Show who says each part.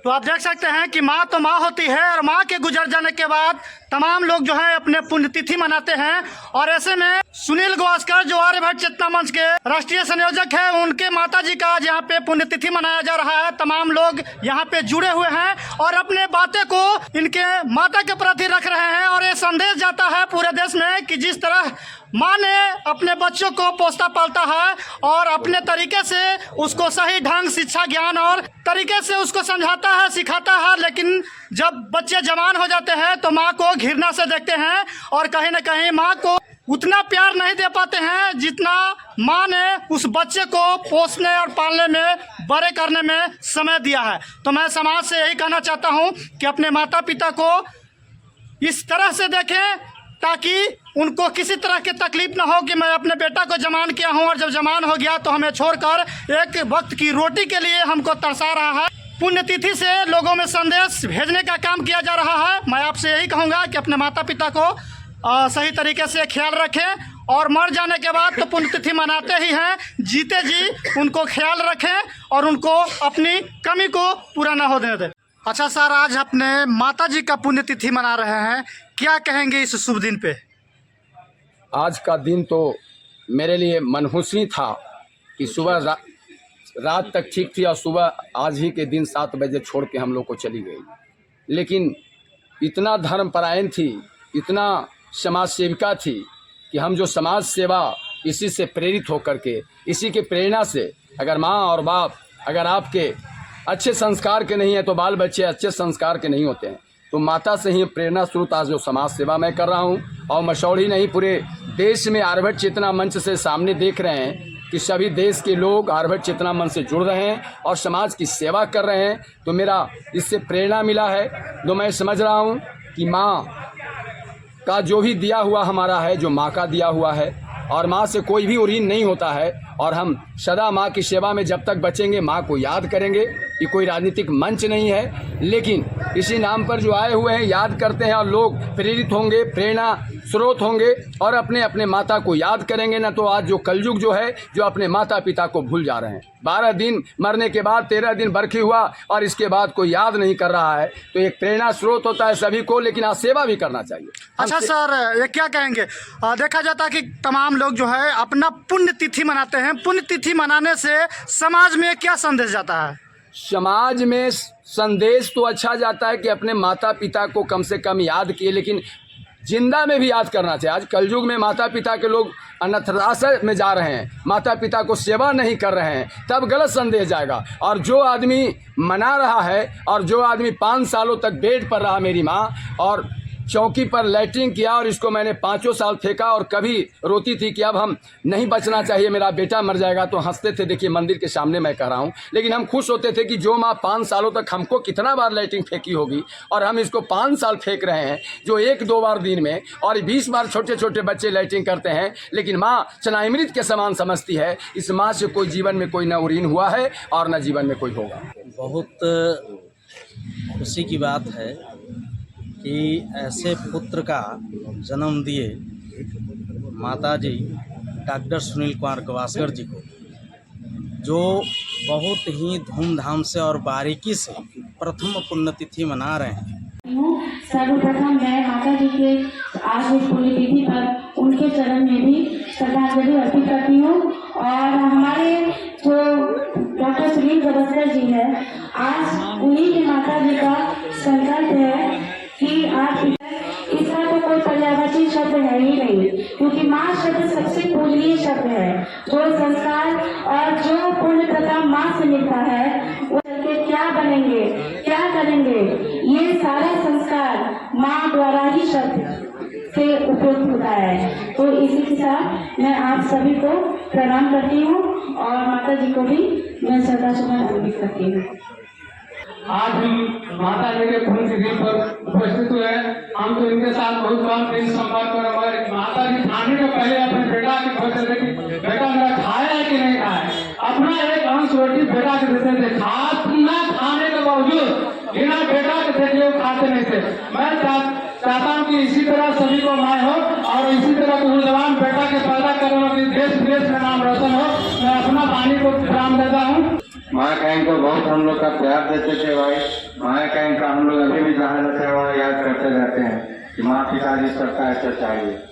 Speaker 1: तो आप देख सकते हैं कि माँ तो माँ होती है और माँ के गुजर जाने के बाद तमाम लोग जो है अपने पुण्यतिथि मनाते हैं। और ऐसे में सुनील गावस्कर जो आर्यभट्ट चेतना मंच के राष्ट्रीय संयोजक है, उनके माता जी का आज यहाँ पे पुण्यतिथि मनाया जा रहा है। तमाम लोग यहाँ पे जुड़े हुए हैं और अपने बातें को इनके माता के प्रति रख रहे हैं। और ये संदेश जाता है पूरे देश में कि जिस तरह माँ ने अपने बच्चों को पोसता पालता है और अपने तरीके से उसको सही ढंग, शिक्षा, ज्ञान और तरीके से उसको समझाता है, सिखाता है, लेकिन जब बच्चे जवान हो जाते हैं तो माँ को घृणा से देखते हैं और कहीं ना कहीं माँ को उतना प्यार नहीं दे पाते हैं जितना माँ ने उस बच्चे को पोसने और पालने में, बड़े करने में समय दिया है। तो मैं समाज से यही कहना चाहता हूँ कि अपने माता पिता को इस तरह से देखें ताकि उनको किसी तरह की तकलीफ ना हो कि मैं अपने बेटा को जवान किया हूँ और जब जवान हो गया तो हमें छोड़कर एक वक्त की रोटी के लिए हमको तरसा रहा है। पुण्यतिथि से लोगों में संदेश भेजने का काम किया जा रहा है। मैं आपसे यही कहूँगा कि अपने माता पिता को सही तरीके से ख्याल रखें और मर जाने के बाद तो पुण्यतिथि मनाते ही हैं, जीते जी उनको ख्याल रखें और उनको अपनी कमी को पूरा ना होने दें। अच्छा सर, आज अपने माता जी का पुण्यतिथि मना रहे हैं, क्या कहेंगे इस शुभ दिन पे?
Speaker 2: आज का दिन तो मेरे लिए मनहूसी था कि सुबह रात तक ठीक थी और सुबह आज ही के दिन 7 बजे छोड़ के हम लोग को चली गई। लेकिन इतना धर्मपरायण थी, इतना समाज सेविका थी कि हम जो समाज सेवा इसी से प्रेरित होकर के, इसी के प्रेरणा से, अगर माँ और बाप अगर आपके अच्छे संस्कार के नहीं है तो बाल बच्चे अच्छे संस्कार के नहीं होते हैं। तो माता से ही प्रेरणा स्रोत आज जो समाज सेवा मैं कर रहा हूँ और मशौड़ी नहीं पूरे देश में आर्यभट्ट चेतना मंच से सामने देख रहे हैं कि सभी देश के लोग आर्यभट्ट चेतना मंच से जुड़ रहे हैं और समाज की सेवा कर रहे हैं। तो मेरा इससे प्रेरणा मिला है। तो मैं समझ रहा हूँ कि माँ का जो भी दिया हुआ हमारा है, जो माँ का दिया हुआ है, और माँ से कोई भी ऋण नहीं होता है और हम सदा माँ की सेवा में जब तक बचेंगे माँ को याद करेंगे। ये कोई राजनीतिक मंच नहीं है, लेकिन इसी नाम पर जो आए हुए हैं याद करते हैं और लोग प्रेरित होंगे, प्रेरणा स्रोत होंगे और अपने अपने माता को याद करेंगे। ना तो आज जो कलयुग जो है, जो अपने माता पिता को भूल जा रहे हैं। 12 दिन मरने के बाद 13 दिन बरखी हुआ और इसके बाद कोई याद नहीं कर रहा है। तो एक प्रेरणा स्रोत होता है सभी को, लेकिन आज सेवा भी करना चाहिए।
Speaker 1: अच्छा सर, ये क्या कहेंगे? देखा जाता है कि तमाम लोग जो है अपना पुण्यतिथि मनाते हैं। पुण्यतिथि मनाने से समाज में क्या संदेश जाता है?
Speaker 2: समाज में संदेश तो अच्छा जाता है कि अपने माता पिता को कम से कम याद किए, लेकिन जिंदा में भी याद करना चाहिए। आज कलयुग में माता पिता के लोग अनाथाश्रम में जा रहे हैं, माता पिता को सेवा नहीं कर रहे हैं, तब गलत संदेश जाएगा। और जो आदमी मना रहा है और जो आदमी 5 सालों तक बेड पर रहा, मेरी माँ, और चौकी पर लैट्रिन किया और इसको मैंने 5 साल फेंका और कभी रोती थी कि अब हम नहीं बचना चाहिए, मेरा बेटा मर जाएगा, तो हंसते थे। देखिए मंदिर के सामने मैं कह रहा हूँ, लेकिन हम खुश होते थे कि जो माँ 5 सालों तक हमको कितना बार लैट्रिन फेंकी होगी और हम इसको 5 साल फेंक रहे हैं, जो 1-2 बार दिन में, और 20 बार छोटे छोटे बच्चे लैट्रिन करते हैं। लेकिन माँ चनामृत के समान समझती है। इस माँ से कोई जीवन में कोई न ऋण हुआ है और न जीवन में कोई होगा।
Speaker 3: बहुत खुशी की बात है कि ऐसे पुत्र का जन्म दिए माताजी डॉक्टर सुनील कुमार गावस्कर जी को, जो बहुत ही धूमधाम से और बारीकी से प्रथम पुण्यतिथि मना रहे हैं।
Speaker 4: सर्वप्रथम मैं माता जी के आज इस पुण्यतिथि पर उनके चरण में भी श्रद्धांजलि अर्पित करती हूँ। और हमारे जो डॉक्टर सुनील गावस्कर जी है, आज उन्हीं के माता जी का संकल्प है कि आज इसका तो कोई पर्यायवाची शब्द है ही नहीं, क्योंकि माँ शब्द सबसे पूजनीय शब्द है। जो संस्कार और जो पुण्य प्रथा माँ से मिलता है, वो करके क्या बनेंगे, क्या करेंगे, ये सारा संस्कार माँ द्वारा ही शब्द से उपयुक्त होता है। तो इसी के साथ मैं आप सभी को प्रणाम करती हूँ और माता जी को भी मैं श्रद्धासुमन अर्पित करती हूँ।
Speaker 5: आज हम माता जी के पुण्यतिथि पर उपस्थित हुए हैं। हम तो इनके साथ बहुत बार प्रेम संपर्क कर, हमारे माता जी खाने के पहले अपने बेटा के पूछते थे कि बेटा मेरा खाया है कि नहीं खाया है। अपना एक अंश रोटी बेटा के देते थे, खाने के बावजूद बिना बेटा के देखे वो खाते नहीं थे। मैं चाहता हूँ कि इसी तरह सभी को माय हो और इसी तरह जवान बेटा के पैदा करने वाली देश विदेश में नाम रोशन हो। मैं अपना पानी को विराम देता हूँ।
Speaker 6: माया कैंग को बहुत हम लोग का प्यार देते थे भाई। माया कैंग का हम लोग अभी भी जहाँ रहते हैं वहाँ याद करते रहते हैं कि माँ पिताजी सबका ऐसा चाहिए।